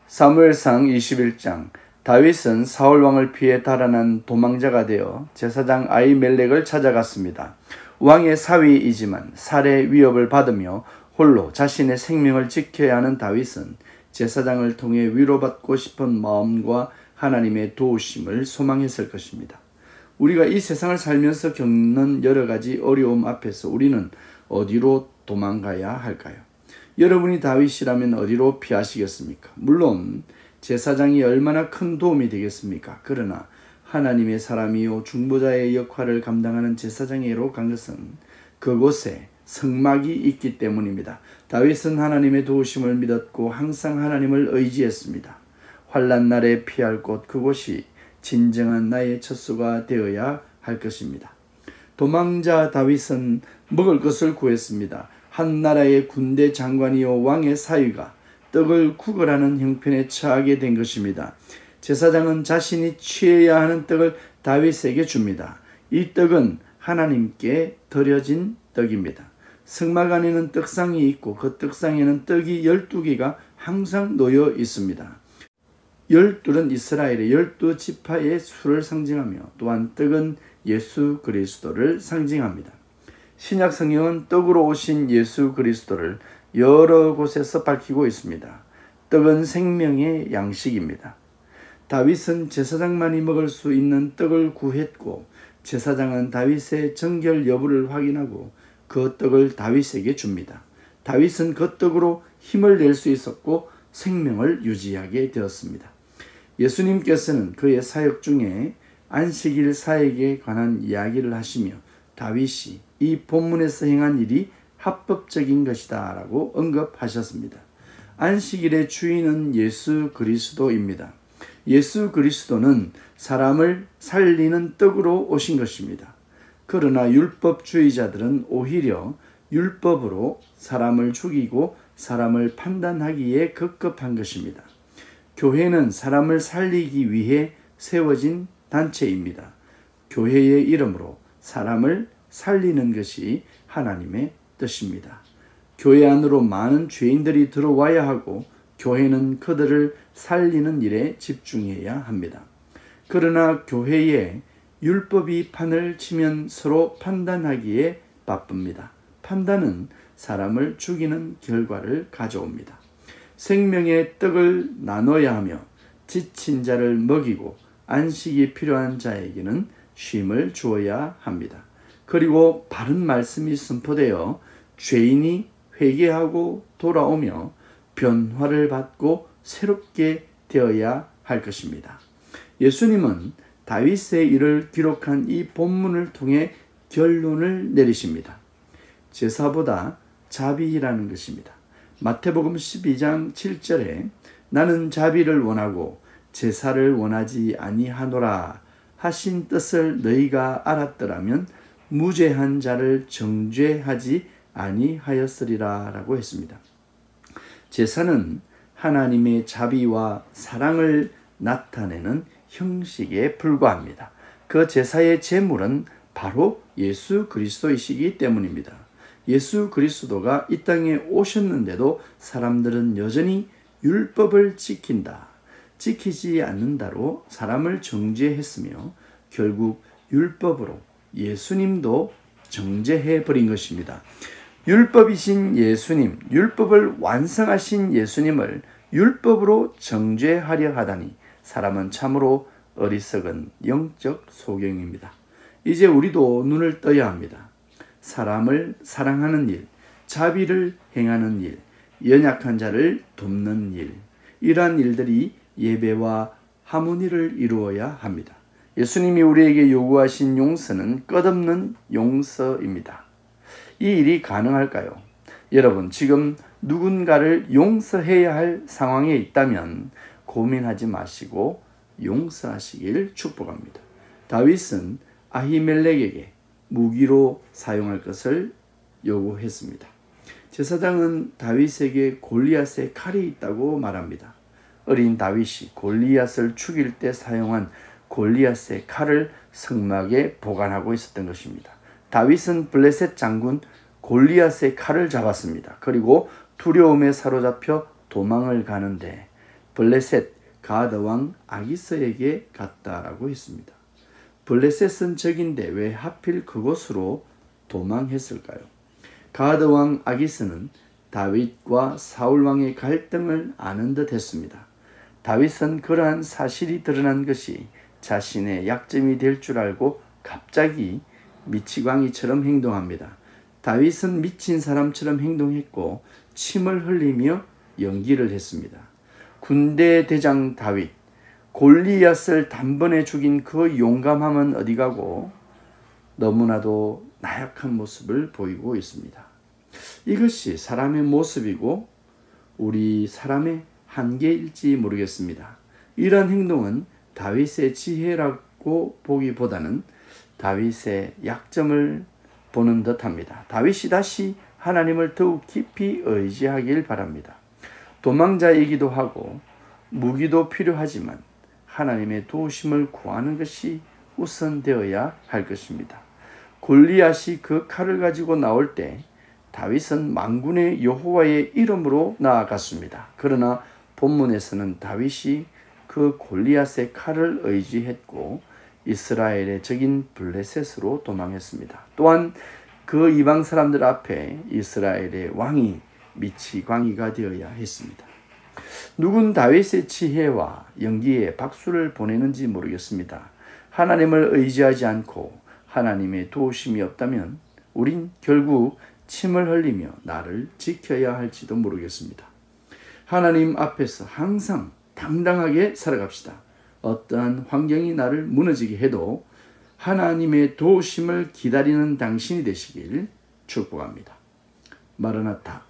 사무엘상 21장. 다윗은 사울 왕을 피해 달아난 도망자가 되어 제사장 아히멜렉을 찾아갔습니다. 왕의 사위이지만 살해 위협을 받으며 홀로 자신의 생명을 지켜야 하는 다윗은 제사장을 통해 위로받고 싶은 마음과 하나님의 도우심을 소망했을 것입니다. 우리가 이 세상을 살면서 겪는 여러 가지 어려움 앞에서 우리는 어디로 도망가야 할까요? 여러분이 다윗이라면 어디로 피하시겠습니까? 물론 제사장이 얼마나 큰 도움이 되겠습니까? 그러나 하나님의 사람이요 중보자의 역할을 감당하는 제사장에게로 간 것은 그곳에 성막이 있기 때문입니다. 다윗은 하나님의 도우심을 믿었고 항상 하나님을 의지했습니다. 환난 날에 피할 곳, 그곳이 진정한 나의 처소가 되어야 할 것입니다. 도망자 다윗은 먹을 것을 구했습니다. 한 나라의 군대 장관이요 왕의 사위가 떡을 구걸하는 형편에 처하게 된 것입니다. 제사장은 자신이 취해야 하는 떡을 다윗에게 줍니다. 이 떡은 하나님께 드려진 떡입니다. 성막 안에는 떡상이 있고 그 떡상에는 떡이 12개가 항상 놓여 있습니다. 12는 이스라엘의 12지파의 수를 상징하며 또한 떡은 예수 그리스도를 상징합니다. 신약 성경은 떡으로 오신 예수 그리스도를 여러 곳에서 밝히고 있습니다. 떡은 생명의 양식입니다. 다윗은 제사장만이 먹을 수 있는 떡을 구했고 제사장은 다윗의 정결 여부를 확인하고 그 떡을 다윗에게 줍니다. 다윗은 그 떡으로 힘을 낼 수 있었고 생명을 유지하게 되었습니다. 예수님께서는 그의 사역 중에 안식일 사역에 관한 이야기를 하시며 다윗이 이 본문에서 행한 일이 합법적인 것이다 라고 언급하셨습니다. 안식일의 주인은 예수 그리스도입니다. 예수 그리스도는 사람을 살리는 떡으로 오신 것입니다. 그러나 율법주의자들은 오히려 율법으로 사람을 죽이고 사람을 판단하기에 급급한 것입니다. 교회는 사람을 살리기 위해 세워진 단체입니다. 교회의 이름으로 사람을 살리는 것이 하나님의 뜻입니다. 교회 안으로 많은 죄인들이 들어와야 하고 교회는 그들을 살리는 일에 집중해야 합니다. 그러나 교회에 율법이 판을 치면 서로 판단하기에 바쁩니다. 판단은 사람을 죽이는 결과를 가져옵니다. 생명의 떡을 나눠야 하며 지친 자를 먹이고 안식이 필요한 자에게는 쉼을 주어야 합니다. 그리고 바른 말씀이 선포되어 죄인이 회개하고 돌아오며 변화를 받고 새롭게 되어야 할 것입니다. 예수님은 다윗의 일을 기록한 이 본문을 통해 결론을 내리십니다. 제사보다 자비라는 것입니다. 마태복음 12장 7절에 나는 자비를 원하고 제사를 원하지 아니하노라 하신 뜻을 너희가 알았더라면 무죄한 자를 정죄하지 아니하였으리라 라고 했습니다. 제사는 하나님의 자비와 사랑을 나타내는 형식에 불과합니다. 그 제사의 제물은 바로 예수 그리스도이시기 때문입니다. 예수 그리스도가 이 땅에 오셨는데도 사람들은 여전히 율법을 지키지 않는다로 사람을 정죄했으며 결국 율법으로 예수님도 정죄해 버린 것입니다. 율법이신 예수님, 율법을 완성하신 예수님을 율법으로 정죄하려 하다니 사람은 참으로 어리석은 영적 소경입니다. 이제 우리도 눈을 떠야 합니다. 사람을 사랑하는 일, 자비를 행하는 일, 연약한 자를 돕는 일, 이러한 일들이 예배와 하모니를 이루어야 합니다. 예수님이 우리에게 요구하신 용서는 끝없는 용서입니다. 이 일이 가능할까요? 여러분, 지금 누군가를 용서해야 할 상황에 있다면 고민하지 마시고 용서하시길 축복합니다. 다윗은 아히멜렉에게 무기로 사용할 것을 요구했습니다. 제사장은 다윗에게 골리앗의 칼이 있다고 말합니다. 어린 다윗이 골리앗을 죽일 때 사용한 골리앗의 칼을 성막에 보관하고 있었던 것입니다. 다윗은 블레셋 장군 골리앗의 칼을 잡았습니다. 그리고 두려움에 사로잡혀 도망을 가는데 블레셋 가드 왕 아기스에게 갔다라고 했습니다. 블레셋은 적인데 왜 하필 그곳으로 도망했을까요? 가드 왕 아기스는 다윗과 사울 왕의 갈등을 아는 듯 했습니다. 다윗은 그러한 사실이 드러난 것이 자신의 약점이 될 줄 알고 갑자기 미치광이처럼 행동합니다. 다윗은 미친 사람처럼 행동했고 침을 흘리며 연기를 했습니다. 군대 대장 다윗, 골리앗을 단번에 죽인 그 용감함은 어디 가고 너무나도 나약한 모습을 보이고 있습니다. 이것이 사람의 모습이고 우리 사람의 한계일지 모르겠습니다. 이런 행동은 다윗의 지혜라고 보기보다는 다윗의 약점을 보는 듯합니다. 다윗이 다시 하나님을 더욱 깊이 의지하길 바랍니다. 도망자이기도 하고 무기도 필요하지만 하나님의 도우심을 구하는 것이 우선되어야 할 것입니다. 골리앗이 그 칼을 가지고 나올 때 다윗은 만군의 여호와의 이름으로 나아갔습니다. 그러나 본문에서는 다윗이 그 골리앗의 칼을 의지했고 이스라엘의 적인 블레셋으로 도망했습니다. 또한 그 이방 사람들 앞에 이스라엘의 왕이 미치광이가 되어야 했습니다. 누군 다윗의 지혜와 연기에 박수를 보내는지 모르겠습니다. 하나님을 의지하지 않고 하나님의 도우심이 없다면 우린 결국 침을 흘리며 나를 지켜야 할지도 모르겠습니다. 하나님 앞에서 항상 당당하게 살아갑시다. 어떠한 환경이 나를 무너지게 해도 하나님의 도우심을 기다리는 당신이 되시길 축복합니다. 마라나타.